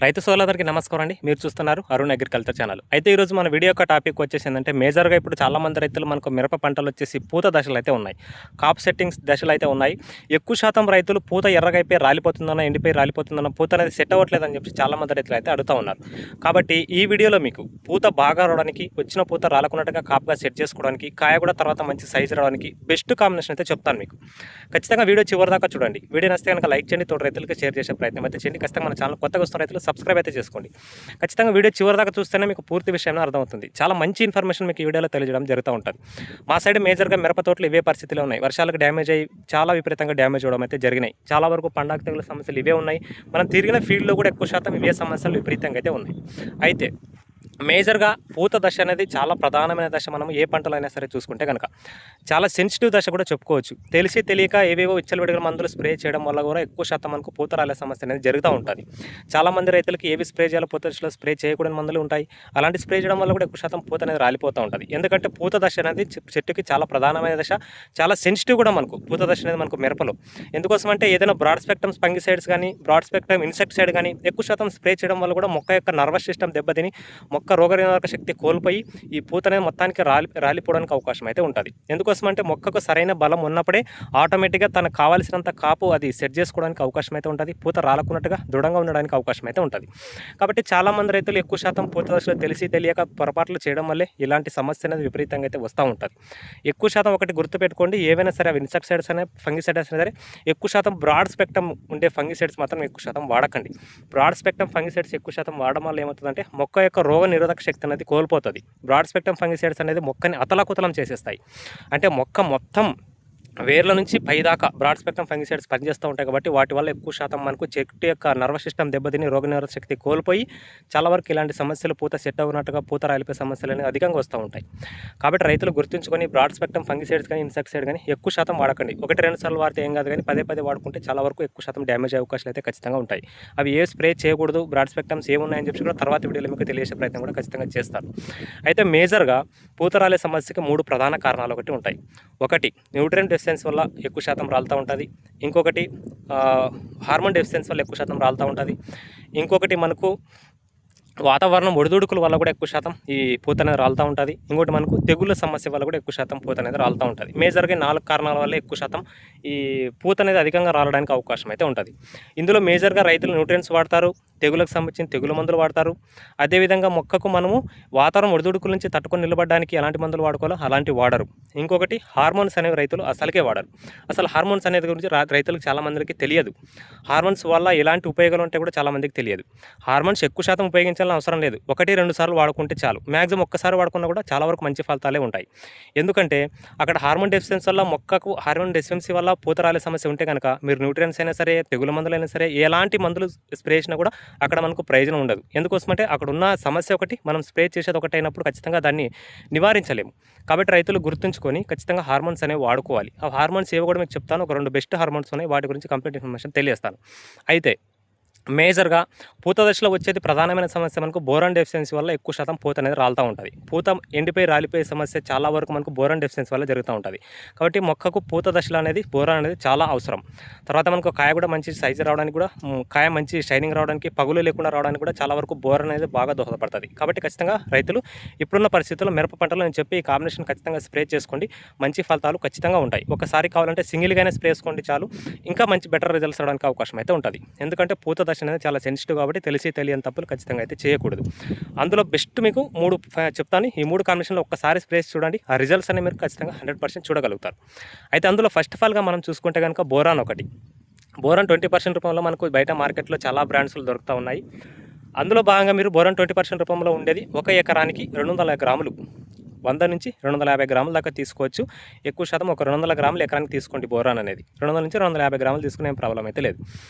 రైతు సోదరులందరికీ నమస్కారం అండి. మీరు చూస్తున్నారు అరుణ్ అగ్రికల్చర్ ఛానల్. అయితే ఈరోజు మన వీడియో యొక్క టాపిక్ వచ్చేసి ఏంటంటే మేజర్గా ఇప్పుడు చాలామంది రైతులు మనకు మిరప పంటలు వచ్చేసి పూత దశలు అయితే ఉన్నాయి, కాప్ సెట్టింగ్స్ దశలు అయితే ఉన్నాయి. ఎక్కువ శాతం రైతులు పూత ఎర్రగా అయిపోయి రాలిపోతుందన్న, ఎండిపోయి రాలిపోతుందన్న, పూత అనేది సెట్ అవ్వట్లేదని చెప్పి చాలామంది రైతులు అయితే అడుగుతూ ఉన్నారు. కాబట్టి ఈ వీడియోలో మీకు పూత బాగా రావడానికి, వచ్చిన పూత రాలకున్నట్టుగా కాప్గా సెట్ చేసుకోవడానికి, కాయ కూడా తర్వాత మంచి సైజు రావడానికి బెస్ట్ కాంబినేషన్ అయితే చెప్తాను మీకు. ఖచ్చితంగా వీడియో చివరి దాకా చూడండి. వీడియో నచ్చితే కనుక లైక్ చేయండి, తోటి రైతులకు షేర్ చేసే ప్రయత్నం అయితే చేయండి. ఖచ్చితంగా మన ఛానల్ కొత్తగా వస్తున్న రైతులు సబ్స్క్రైబ్ అయితే చేసుకోండి. ఖచ్చితంగా వీడియో చివరి దాకా చూస్తేనే మీకు పూర్తి విషయం అర్థమవుతుంది. చాలా మంచి ఇన్ఫర్మేషన్ మీకు ఈ వీడియోలో తెలియజేయడం జరుగుతూ ఉంటుంది. మా సైడ్ మేజర్గా మిరప తోటలు ఇవే పరిస్థితులు ఉన్నాయి. వర్షాలకు డ్యామేజ్ అయ్యి చాలా విపరీతంగా డ్యామేజ్ అవ్వడం అయితే జరిగినాయి. చాలా వరకు పండాగ తెగుల సమస్యలు ఇవే ఉన్నాయి. మనం తిరిగిన ఫీల్డ్లో కూడా ఎక్కువ శాతం ఇవే సమస్యలు విపరీతంగా అయితే ఉన్నాయి. అయితే మేజర్గా పూత దశ అనేది చాలా ప్రధానమైన దశ. మనం ఏ పంటలు అయినా సరే చూసుకుంటే కనుక చాలా సెన్సిటివ్ దశ కూడా చెప్పుకోవచ్చు. తెలిసి తెలియక ఏవేవో విచ్చలవిడిగా మందులు స్ప్రే చేయడం వల్ల కూడా ఎక్కువ శాతం మనకు పూత రాలే సమస్య అనేది జరుగుతూ ఉంటుంది. చాలామంది రైతులకి ఏవి స్ప్రే చేయాలో పూత దశలో స్ప్రే చేయకూడని మందులు ఉంటాయి. అలాంటి స్ప్రే చేయడం వల్ల కూడా ఎక్కువ శాతం పూత అనేది రాలిపోతూ ఉంటుంది. ఎందుకంటే పూత దశ అనేది చెట్టుకి చాలా ప్రధానమైన దశ, చాలా సెన్సిటివ్ కూడా మనకు పూత దశ అనేది మనకు మిరపలో. ఎందుకోసం అంటే ఏదైనా బ్రాడ్ స్పెక్ట్రమ్ ఫంగిసైడ్స్ కానీ, బ్రాడ్ స్పెక్ట్రమ్ ఇన్సెక్టిసైడ్ కానీ ఎక్కువ శాతం స్ప్రే చేయడం వల్ల కూడా మొక్క యొక్క నర్వస్ సిస్టమ్ దెబ్బతిని మొక్క రోగనిరోధక శక్తి కోల్పోయి ఈ పూత అనేది మొత్తానికి రాలిపోవడానికి అవకాశం అయితే ఉంటుంది. ఎందుకోసం అంటే మొక్కకు సరైన బలం ఉన్నప్పుడే ఆటోమేటిక్గా తనకు కావాల్సినంత కాపు అది సెట్ చేసుకోవడానికి అవకాశం అయితే ఉంటుంది. పూత రాలకున్నట్టుగా దృఢంగా ఉండడానికి అవకాశం అయితే ఉంటుంది. కాబట్టి చాలామంది రైతులు ఎక్కువ శాతం పూత దశలో తెలిసి తెలియక పొరపాట్లు చేయడం వల్లే ఇలాంటి సమస్య అనేది విపరీతంగా అయితే వస్తూ ఉంటుంది. ఎక్కువ శాతం ఒకటి గుర్తుపెట్టుకోండి, ఏవైనా సరే అవి ఇన్సెక్టిసైడ్స్ అనే ఫంగిసైడ్స్ అయినా సరే ఎక్కువ శాతం బ్రాడ్ స్పెక్ట్రమ్ ఉండే ఫంగిసైడ్స్ మాత్రం ఎక్కువ శాతం వాడకండి. బ్రాడ్ స్పెక్ట్రమ్ ఫంగిసైడ్స్ ఎక్కువ శాతం వాడడం వల్ల ఏమవుతుందంటే మొక్క యొక్క రోగ నిరోధక శక్తి అనేది కోల్పోతుంది. బ్రాడ్ స్పెక్ట్రమ్ ఫంగిసైడ్స్ అనేది మొక్కని అతలాకుతలం చేసేస్తాయి. అంటే మొక్క మొత్తం వేర్ల నుంచి పైదాకా బ్రాడ్ స్పెక్ట్రమ్ ఫంగిసైడ్స్ పనిచేస్తూ ఉంటాయి. కాబట్టి వాటి వల్ల ఎక్కువ శాతం మనకు చెట్టు యొక్క నర్వస్ సిస్టమ్ దెబ్బతిని రోగనిరోధక శక్తి కోల్పోయి చాలా వరకు ఇలాంటి సమస్యలు పూత సెట్ అవునట్టుగా పూత రాలిపోయే సమస్యలు అనేవి అధికంగా వస్తూ ఉంటాయి. కాబట్టి రైతులు గుర్తుంచుకొని బ్రాడ్ స్పెక్ట్రమ్ ఫంగిసైడ్స్ కానీ ఇన్సెక్టిసైడ్ కానీ ఎక్కువ శాతం వాడకండి. 1-2 సార్లు వాడితే ఏం కాదు, కానీ పదే వాడుకుంటే చాలా వరకు ఎక్కువ శాతం డ్యామేజ్ అయ్యే అవకాశాలు అయితే ఖచ్చితంగా ఉంటాయి. అవి ఏ స్ప్రే చేయకూడదు, బ్రాడ్ స్పెక్ట్రమ్స్ ఏమున్నాయని చెప్పి కూడా తర్వాత వీడియోలో మీకు తెలియజేసే ప్రయత్నం కూడా ఖచ్చితంగా చేస్తారు. అయితే మేజర్గా పూత రాలే సమస్యకి 3 ప్రధాన కారణాలు ఒకటి ఉంటాయి. ఒకటి న్యూట్రియంట్ డెఫిషియన్సీ వల్ల ఎక్కువ శాతం రాలుతూ ఉంటుంది. ఇంకొకటి హార్మోన్ డెఫిషియన్సీ వల్ల ఎక్కువ శాతం రాలుతూ ఉంటుంది. ఇంకొకటి మనకు వాతావరణం ఒడిదుడుకుల వల్ల కూడా ఎక్కువ శాతం ఈ పూత అనేది రాలుతూ ఉంటుంది. ఇంకోటి మనకు తెగుళ్ళ సమస్య వల్ల కూడా ఎక్కువ శాతం పూత అనేది రాలుతూ ఉంటుంది. మేజర్గా 4 కారణాల వల్ల ఎక్కువ శాతం ఈ పూత అనేది అధికంగా రాలడానికి అవకాశం అయితే ఉంటుంది. ఇందులో మేజర్గా రైతులు న్యూట్రియంట్స్ వాడతారు, తెగులకు సంబంధించిన తెగుల మందులు వాడతారు. అదేవిధంగా మొక్కకు మనము వాతావరణం ఒడిదుడుకుల నుంచి తట్టుకొని నిలబడడానికి ఎలాంటి మందులు వాడుకోవాలో అలాంటివి వాడరు. ఇంకొకటి హార్మోన్స్ అనేవి రైతులు అసలుకే వాడరు. అసలు హార్మోన్స్ అనేది గురించి రైతులకు చాలామందికి తెలియదు. హార్మోన్స్ వల్ల ఎలాంటి ఉపయోగాలు ఉంటాయి కూడా చాలామందికి తెలియదు. హార్మోన్స్ ఎక్కువ శాతం ఉపయోగించాలని అవసరం లేదు. 1-2 సార్లు వాడుకుంటే చాలు. మ్యాక్సిమం ఒక్కసారి వాడుకున్నా కూడా చాలా వరకు మంచి ఫలితాలే ఉంటాయి. ఎందుకంటే అక్కడ హార్మోన్ డెఫిషియన్సీ వల్ల మొక్కకు హార్మోన్ డెఫిషియన్సీ వల్ల పూత రాలే సమస్య ఉంటే కనుక మీరు న్యూట్రియంట్స్ అయినా సరే, తెగుల మందులైనా సరే, ఎలాంటి మందులు స్ప్రే చేసినా కూడా అక్కడ మనకు ప్రయోజనం ఉండదు. ఎందుకోసమంటే అక్కడ ఉన్న సమస్య ఒకటి, మనం స్ప్రే చేసేది ఒకటి అయినప్పుడు ఖచ్చితంగా దాన్ని నివారించలేము. కాబట్టి రైతులు గుర్తుంచుకొని ఖచ్చితంగా హార్మోన్స్ అనేవి వాడుకోవాలి. ఆ హార్మోన్స్ ఏవో కూడా మీకు చెప్తాను. ఒక 2 బెస్ట్ హార్మోన్స్ ఉన్నాయి, వాటి గురించి కంప్లీట్ ఇన్ఫర్మేషన్ తెలియజేస్తాను. అయితే మేజర్గా పూత దశలో వచ్చేది ప్రధానమైన సమస్య మనకు బోరాన్ డెఫిషియన్సీ వల్ల ఎక్కువ శాతం పూత అనేది రాలుతూ ఉంటుంది. పూత ఎండిపోయి రాలిపోయే సమస్య చాలా వరకు మనకు బోరాన్ డెఫిషియన్సీ వల్ల జరుగుతూ ఉంటుంది. కాబట్టి మొక్కకు పూత దశలో అనేది బోరాన్ అనేది చాలా అవసరం. తర్వాత మనకు కాయ కూడా మంచి సైజు రావడానికి కూడా, కాయ మంచి షైనింగ్ రావడానికి, పగులు లేకుండా రావడానికి కూడా చాలా వరకు బోరాన్ అనేది బాగా దోహదపడుతుంది. కాబట్టి ఖచ్చితంగా రైతులు ఇప్పుడున్న పరిస్థితుల్లో మిరప పంటలో నేను చెప్పి ఈ కాంబినేషన్ ఖచ్చితంగా స్ప్రే చేసుకోండి. మంచి ఫలితాలు ఖచ్చితంగా ఉంటాయి. ఒకసారి కావాలంటే సింగిల్గానే స్ప్రే చేసుకోండి చాలు, ఇంకా మంచి బెటర్ రిజల్ట్స్ రావడానికి అవకాశం అయితే ఉంటుంది. ఎందుకంటే పూత దశ అనేది చాలా సెన్సిటివ్ కాబట్టి తెలిసి తెలియని తప్పులు ఖచ్చితంగా అయితే చేయకూడదు. అందులో బెస్ట్ మీకు 3 చెప్తాను. ఈ 3 కాంబినేషన్లో ఒక్కసారి స్ప్రేస్ చూడండి, ఆ రిజల్ట్స్ అనేవి మీరు ఖచ్చితంగా 100% చూడగలుగుతారు. అయితే అందులో ఫస్ట్ ఆఫ్ ఆల్గా మనం చూసుకుంటే కనుక బోరాన్ ఒకటి. బోరాన్ 20% రూపంలో మనకు బయట మార్కెట్లో చాలా బ్రాండ్స్లు దొరుకుతూ ఉన్నాయి. అందులో భాగంగా మీరు బోరాన్ 20% రూపంలో ఉండేది 1 ఎకరానికి 200 గ్రాములు, 100 నుంచి 250 గ్రాముల దాకా తీసుకోవచ్చు. ఎక్కువ శాతం ఒక 200 గ్రాములు ఎకరానికి తీసుకోండి బోరాన్ అనేది. 200 నుంచి 250 గ్రాములు తీసుకునే ప్రాబ్లం అయితే లేదు.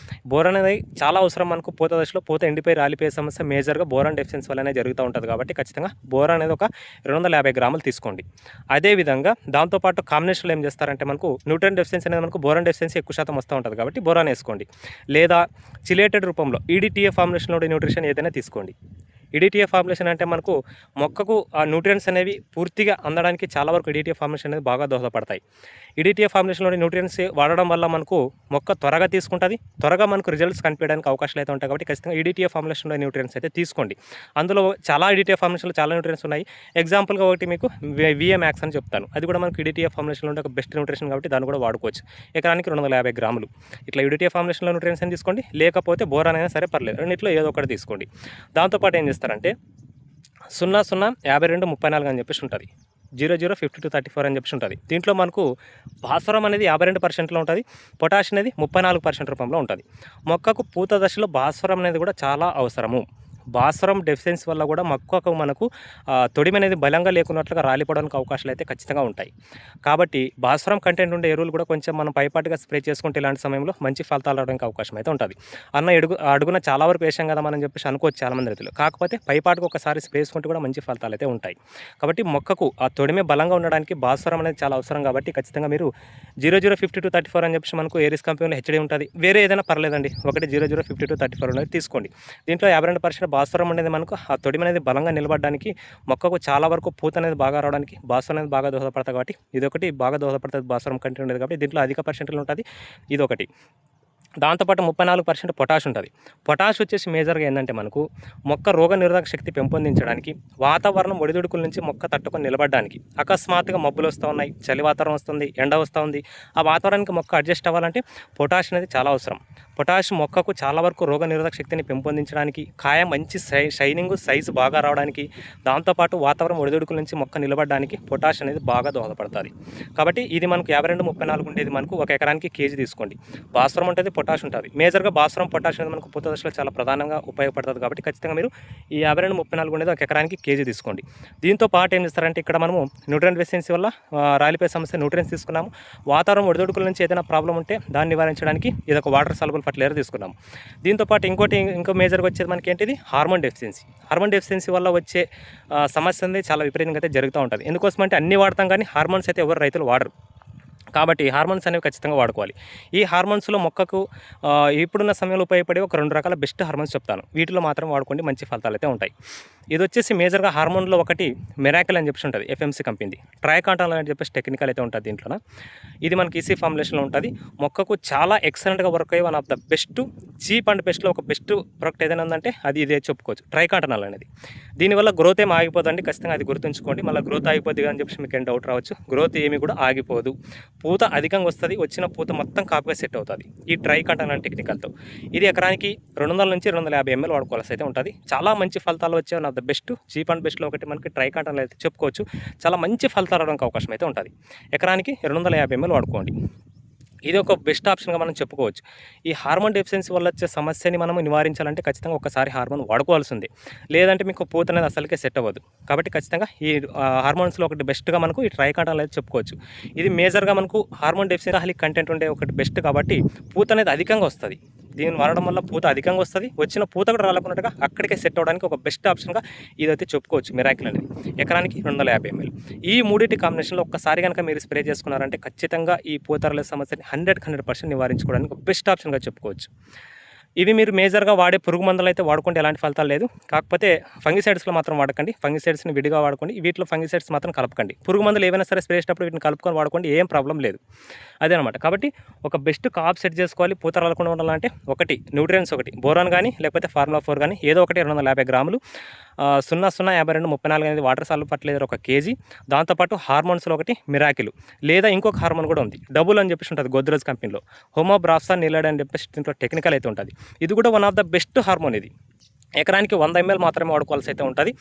బోరాన్ అనేది చాలా అవసరం మనకు పూత దశలో. పూత ఎండిపోయి రాలిపోయే సమస్య మేజర్గా బోరాన్ డెఫిషియన్సీ వల్లనే జరుగుతూ ఉంటుంది. కాబట్టి ఖచ్చితంగా బోరాన్ అనేది ఒక 250 గ్రాములు తీసుకోండి. అదేవిధంగా దాంతోపాటు కాంబినేషన్లో ఏం చేస్తారంటే మనకు న్యూట్రియంట్ డెఫిషియన్సీ అనేది మనకు బోరాన్ డెఫిషియన్సీ ఎక్కువ శాతం వస్తూ ఉంటుంది. కాబట్టి బోరాన్ వేసుకోండి. లేదా చిలేటెడ్ రూపంలో EDTA ఫార్ములేషన్లో న్యూట్రిషన్ ఏదైనా తీసుకోండి. ఈడీటీఏ ఫార్ములేషన్ అంటే మనకు మొక్కకు ఆ న్యూట్రియంట్స్ అనేవి పూర్తిగా అందడానికి చాలా వరకు ఈడీటీఏ ఫార్ములేషన్ అనేది బాగా దోహదపడతాయి. ఈడీటీఏ ఫార్ములేషన్లోని న్యూట్రియంట్స్ వాడడం వల్ల మనకు మొక్క త్వరగా తీసుకుంటుంది, త్వరగా మనకు రిజల్ట్స్ కనిపించడానికి అవకాశాలు అయితే ఉంటాయి. కాబట్టి ఖచ్చితంగా ఈడీటీఏ ఫార్ములేషన్లో న్యూట్రియంట్స్ అయితే తీసుకోండి. అందులో చాలా ఈడీటీఏ ఫార్ములేషన్లో చాలా న్యూట్రియంట్స్ ఉన్నాయి. ఎగ్జాంపుల్గా ఒకటి మీకు విఏ మ్యాక్స్ అని చెప్తాను. అది కూడా మనకు ఈడీటీఏ ఫార్ములేషన్లో ఉండే ఒక బెస్ట్ న్యూట్రిషన్ కాబట్టి దాన్ని కూడా వాడుకోవచ్చు. ఎకరానికి 250 గ్రాములు ఇట్లా ఈడీటీఏ ఫార్ములేషన్లో న్యూట్రియంట్స్ అని తీసుకోండి, లేకపోతే బోరాన్ అయినా సరే పర్లేదు, రెండిట్లో ఏదో ఒకటి తీసుకోండి. దాంతోపాటు ఏం చేస్తారంటే 005234 అని చెప్పేసి ఉంటుంది, 005234 అని చెప్పేసి ఉంటుంది. దీంట్లో మనకు భాస్వరం అనేది 52% ఉంటుంది, పొటాష్ అనేది 34% రూపంలో ఉంటుంది. మొక్కకు పూత దశలో భాస్వరం అనేది కూడా చాలా అవసరము. భాస్వరం డెఫిషియన్సీ వల్ల కూడా మొక్కకు మనకు తొడిమ అనేది బలంగా లేకున్నట్లుగా రాలిపోవడానికి అవకాశాలు అయితే ఖచ్చితంగా ఉంటాయి. కాబట్టి భాస్వరం కంటెంట్ ఉండే ఎరువులు కూడా కొంచెం మనం పైపాటుగా స్ప్రే చేసుకుంటే ఇలాంటి సమయంలో మంచి ఫలితాలు రావడానికి అవకాశం అయితే ఉంటుంది. అడుగున చాలా వరకు వేసాం కదా మనం చెప్పేసి అనుకోవచ్చు చాలామంది రైతులు. కాకపోతే పైపాటుకు ఒకసారి స్ప్రే చేసుకుంటే కూడా మంచి ఫలితాలు అయితే ఉంటాయి. కాబట్టి మొక్కకు ఆ తొడిమే బలంగా ఉండడానికి భాస్వరం అనేది చాలా అవసరం. కాబట్టి ఖచ్చితంగా మీరు 005234 అని చెప్పేసి మనకు ఏరిస్ కంపెనీలో హెచ్డీ ఉంటుంది, వేరే ఏదైనా పర్లేదండి, ఒకటి 005234 అనేది తీసుకోండి. దీంట్లో 52% భాస్వరం అనేది మనకు ఆ తొడిమ అనేది బలంగా నిలబడడానికి, మొక్కకు చాలా వరకు పూత అనేది బాగా రావడానికి భాస్వరం అనేది బాగా దోహదపడుతుంది. కాబట్టి ఇదొకటి బాగా దోహదపడుతుంది, భాస్వరం కంటెంట్ ఉండేది కాబట్టి దీంట్లో అధిక పర్సెంట్లు ఉంటుంది, ఇదొకటి. దాంతోపాటు 34% పొటాష్ ఉంటుంది. పొటాష్ వచ్చేసి మేజర్గా ఏంటంటే మనకు మొక్క రోగ నిరోధక శక్తి పెంపొందించడానికి, వాతావరణం ఒడిదుడుకుల నుంచి మొక్క తట్టుకొని నిలబడడానికి. అకస్మాత్తుగా మబ్బులు వస్తూ ఉన్నాయి, చలి వాతావరణం వస్తుంది, ఎండ వస్తూ ఉంది, ఆ వాతావరణానికి మొక్క అడ్జస్ట్ అవ్వాలంటే పొటాష్ అనేది చాలా అవసరం. పొటాష్ మొక్కకు చాలా వరకు రోగ నిరోధక శక్తిని పెంపొందించడానికి, కాయ మంచి షైనింగ్ సైజు బాగా రావడానికి, దాంతోపాటు వాతావరణం ఒడిదుడుకుల నుంచి మొక్క నిలబడడానికి పొటాష్ అనేది బాగా దోహదపడుతుంది. కాబట్టి ఇది మనకు 52-34 ఉండేది మనకు ఒక ఎకరానికి కేజీ తీసుకోండి. భాస్వరం ఉంటుంది, పొటాష్ ఉంటుంది. మేజర్గా భాస్వరం పొటాష్ అనేది మనకు పూత దశలో చాలా ప్రధానంగా ఉపయోగపడుతుంది. కాబట్టి ఖచ్చితంగా మీరు ఈ 52-34 ఉండేది ఒక ఎకరానికి కేజీ తీసుకోండి. దీంతో పాటు ఏం చేస్తారంటే ఇక్కడ మనము న్యూట్రియన్ డెఫిషియన్సీ వల్ల రాలిపోయే సమస్య న్యూట్రియన్స్ తీసుకున్నాము. వాతావరణం ఒడిదుడుకుల నుంచి ఏదైనా ప్రాబ్లం ఉంటే దాన్ని నివారించడానికి ఇది ఒక వాటర్ సాల్యుబుల్ ఫర్టిలైజర్ తీసుకున్నాము. దీంతోపాటు ఇంకో మేజర్గా వచ్చేది మనకి ఏంటిది హార్మోన్ డెఫిషియన్సీ. హార్మోన్ డెఫిషియన్సీ వల్ల వచ్చే సమస్య అనేది చాలా విపరీతంగా అయితే జరుగుతూ ఉంటుంది. ఎందుకోసం అంటే అన్నీ వాడతాం కానీ హార్మోన్స్ అయితే ఎవరు రైతులు వాడరు. కాబట్టి హార్మోన్స్ అనేవి ఖచ్చితంగా వాడుకోవాలి. ఈ హార్మోన్స్లో మొక్కకు ఇప్పుడున్న సమయంలో ఉపయోగపడే ఒక 2 రకాల బెస్ట్ హార్మోన్స్ చెప్తాను, వీటిలో మాత్రం వాడుకోండి, మంచి ఫలితాలు అయితే ఉంటాయి. ఇది వచ్చేసి మేజర్గా హార్మోన్లో ఒకటి మిరాకిల్ అని చెప్పేసి ఉంటుంది, ఎఫ్ఎంసీ కంపెనీది. ట్రైకాంటాల్ అని చెప్పేసి టెక్నికల్ అయితే ఉంటుంది దీంట్లో. ఇది మనకి ఈసీ ఫార్ములేషన్లో ఉంటుంది. మొక్కకు చాలా ఎక్సలెంట్గా వర్క్ అయ్యే one of the best cheap and బెస్ట్లో ఒక బెస్ట్ ప్రొడక్ట్ ఏదైనా ఉందంటే అది ఇదే చెప్పుకోవచ్చు, ట్రైకాంటాల్ అనేది. దీనివల్ల గ్రోత్ ఏమి ఆగిపోదండి, ఖచ్చితంగా అది గుర్తుంచుకోండి. మళ్ళీ గ్రోత్ ఆగిపోద్ది అని చెప్పేసి మీకు ఏం డౌట్ రావచ్చు, గ్రోత్ ఏమి కూడా ఆగిపోదు. పూత అధికంగా వస్తుంది, వచ్చిన పూత మొత్తం కాపుగా సెట్ అవుతుంది ఈ ట్రైకాంటాల్ అనే టెక్నికల్తో. ఇది ఎకరానికి 200 నుంచి 250 ml వాడుకోవాల్సి అయితే ఉంటుంది. చాలా మంచి ఫలితాలు వచ్చే one of the best cheap and బెస్ట్లో ఒకటి మనకి ట్రైకాంటాల్ అయితే చెప్పుకోవచ్చు. చాలా మంచి ఫలితాలు రావడానికి అవకాశం అయితే ఉంటుంది. ఎకరానికి 250 ml వాడుకోండి. ఇది ఒక బెస్ట్ ఆప్షన్గా మనం చెప్పుకోవచ్చు. ఈ హార్మోన్ డెఫిషియన్సీ వల్ల వచ్చే సమస్యని మనం నివారించాలంటే ఖచ్చితంగా ఒకసారి హార్మోన్ వాడుకోవాల్సిందే, లేదంటే మీకు పూత అనేది అసలుకే సెట్ అవ్వదు. కాబట్టి ఖచ్చితంగా ఈ హార్మోన్స్లో ఒకటి బెస్ట్గా మనకు ఈ ట్రైకాంటాల్ అయితే చెప్పుకోవచ్చు. ఇది మేజర్గా మనకు హార్మోన్ డెఫిషియన్సీ కంటెంట్ ఉండే ఒకటి బెస్ట్ కాబట్టి పూత అనేది అధికంగా వస్తుంది. దీన్ని వాడడం వల్ల పూత అధికంగా వస్తుంది, వచ్చిన పూత కూడా రాలకున్నట్టుగా అక్కడికే సెట్ అవ్వడానికి ఒక బెస్ట్ ఆప్షన్గా ఇదైతే చెప్పుకోవచ్చు మిరాకిల్ అనేది. ఎకరానికి 250 ml. ఈ మూడింటి కాంబినేషన్లో ఒక్కసారి కనుక మీరు స్ప్రే చేసుకున్నారంటే ఖచ్చితంగా ఈ పూతరల సమస్యని 100% నివారించుకోవడానికి ఒక బెస్ట్ ఆప్షన్గా చెప్పుకోవచ్చు. ఇవి మీరు మేజర్గా వాడే పురుగు మందులు అయితే వాడుకుంటే ఎలాంటి ఫలితాలు లేదు. కాకపోతే ఫంగిసైడ్స్లో మాత్రం వాడకండి, ఫంగిసైడ్స్ని విడిగా వాడుకోండి, వీటిలో ఫంగిసైడ్స్ మాత్రం కలపకండి. పురుగు మందులు ఏవైనా సరే స్ప్రే చేసేటప్పుడు వీటిని కలుపుకొని వాడుకోండి, ఏం ప్రాబ్లం లేదు. అదేనమాట. కాబట్టి ఒక బెస్ట్ కాప్ సెట్ చేసుకోవాలి పూత రాలకుండా ఉండాలంటే ఒకటి న్యూట్రియన్స్, ఒకటి బోరాన్ కానీ లేకపోతే ఫార్ములా 4 కానీ ఏదో ఒకటి 250 గ్రాములు, 005234 అనేది వాటర్ సాల్యుబుల్ ఫర్టిలైజర్ ఒక కేజీ. దాంతోపాటు హార్మోన్స్లో ఒకటి మిరాకిల్, లేదా ఇంకొక హార్మోన్ కూడా ఉంది డబుల్ అని చెప్పేసి ఉంటుంది గోద్రేజ్ కంపెనీలో, హోమోబ్రాఫ్సా నిలైడ్ అని చెప్పేసి దీంట్లో టెక్నికల్ అయితే ఉంటుంది. ఇది కూడా one of the best hormone. ఇది ఎకరానికి 100 ml మాత్రమే వాడుకోవాల్సి అయితే ఉంటుంది.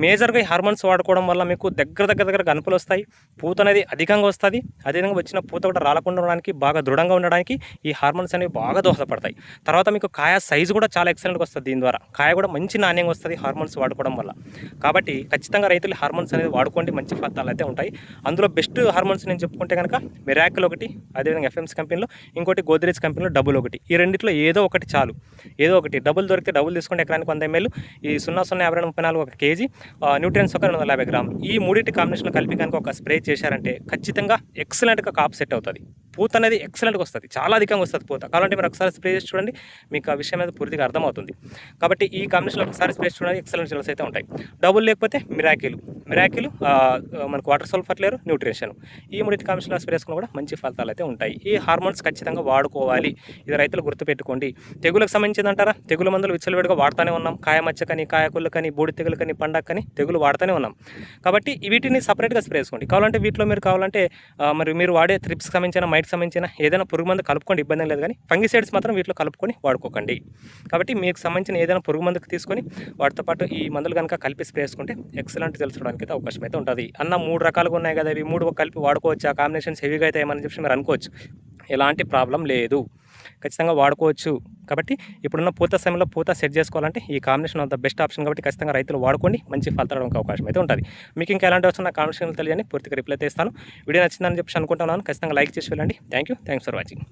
మేజర్గా ఈ హార్మోన్స్ వాడుకోవడం వల్ల మీకు దగ్గర గనుపులు వస్తాయి, పూత అనేది అధికంగా వస్తుంది. అదేవిధంగా వచ్చిన పూత కూడా రాలకుండా ఉండడానికి, బాగా దృఢంగా ఉండడానికి ఈ హార్మోన్స్ అనేవి బాగా దోహదపడతాయి. తర్వాత మీకు కాయ సైజు కూడా చాలా ఎక్సలెంట్గా వస్తుంది, దీని ద్వారా కాయ కూడా మంచి నాణ్యంగా వస్తుంది హార్మోన్స్ వాడుకోవడం వల్ల. కాబట్టి ఖచ్చితంగా రైతులు హార్మోన్స్ అనేది వాడుకోండి, మంచి ఫలితాలు అయితే ఉంటాయి. అందులో బెస్ట్ హార్మోన్స్ నేను చెప్పుకుంటే కనుక మిరాకిల్ ఒకటి, అదేవిధంగా ఎఫ్ఎంసీ కంపెనీలో ఇంకోటి గోద్రేజ్ కంపెనీలో డబుల్ ఒకటి. ఈ రెండిట్లో ఏదో ఒకటి చాలు, ఏదో ఒకటి. డబుల్ దొరికితే డబుల్ తీసుకోండి, ఎకరానికి 100 ml. ఈ 005234 ఒక కేజీ, న్యూట్రియన్స్ ఒక 250 గ్రాములు. ఈ మూడింటి కాంబినేషన్లో కలిపి కనుక ఒక స్ప్రే చేశారంటే ఖచ్చితంగా ఎక్సలెంట్గా కాపు సెట్ అవుతుంది. పూత అనేది ఎక్సలెంట్గా వస్తుంది, చాలా అధికంగా వస్తుంది పూత. కావాలంటే మీరు ఒకసారి స్ప్రే చేసి చూడండి, మీకు ఆ విషయం మీద పూర్తిగా అర్థమవుతుంది. కాబట్టి ఈ కాంబినేషన్లో ఒకసారి స్ప్రే చూడండి, ఎక్సలెంట్ రిజల్ట్స్ అయితే ఉంటాయి. డబుల్ లేకపోతే మిరాకిల్ మనకు వాటర్ సల్ఫర్ లేరు, న్యూట్రిషన్, ఈ మూడింటి కాంబినేషన్లో స్ప్రే చేసుకుని కూడా మంచి ఫలితాలు అయితే ఉంటాయి. ఈ హార్మోన్స్ ఖచ్చితంగా వాడుకోవాలి, ఇది రైతులు గుర్తుపెట్టుకోండి. తెగులకు సంబంధించింది అంటారా, తెగుల మందులు విచ్చలవిడిగా వాడుతూనే ఉన్నాం. కాయమచ్చకని, కాయకుళ్ళకని, బూడి తెగులకని, పండక్కని తెగులు వాడుతూనే ఉన్నాం. కాబట్టి వీటిని సపరేట్గా స్ప్రే చేసుకోండి. కావాలంటే వీటిలో మీరు కావాలంటే మరి మీరు వాడే త్రిప్స్కి సంబంధించిన, మైట్కి సంబంధించిన ఏదైనా పురుగు మందు కలుపుకోండి, ఇబ్బంది లేదు. కానీ ఫంగిసైడ్స్ మాత్రం వీటిలో కలుపుకొని వాడుకోకండి. కాబట్టి మీకు సంబంధించిన ఏదైనా పురుగు మందుకు తీసుకొని వాటితో పాటు ఈ మందులు కనుక కలిపి స్ప్రే చేసుకుంటే ఎక్సలెంట్ తెలుసుకోవడానికి అయితే అవకాశం అయితే ఉంటుంది. 3 రకాలుగా ఉన్నాయి కదా, ఇవి 3 కలిపి వాడుకోవచ్చు, ఆ కాంబినేషన్స్ హెవీగా అయితే ఏమని చెప్పి మీరు అనుకోవచ్చు. ఎలాంటి ప్రాబ్లం లేదు, ఖచ్చితంగా వాడుకోవచ్చు. కాబట్టి ఇప్పుడున్న పూత సమయంలో పూత సెట్ చేసుకోవాలంటే ఈ combination of the best option. కాబట్టి ఖచ్చితంగా రైతులు వాడుకోండి, మంచి ఫలితాలు రావడానికి అవకాశం అయితే ఉంటుంది. మీకు ఇంకా ఎలాంటి వస్తున్న కాంబినేషన్ తెలియని పూర్తిగా రిప్లై అయితే ఇస్తాను. వీడియో నచ్చిందని చెప్పి అనుకుంటున్నాను. ఖచ్చితంగా లైక్ చేసి వెళ్ళండి. Thanks for watching.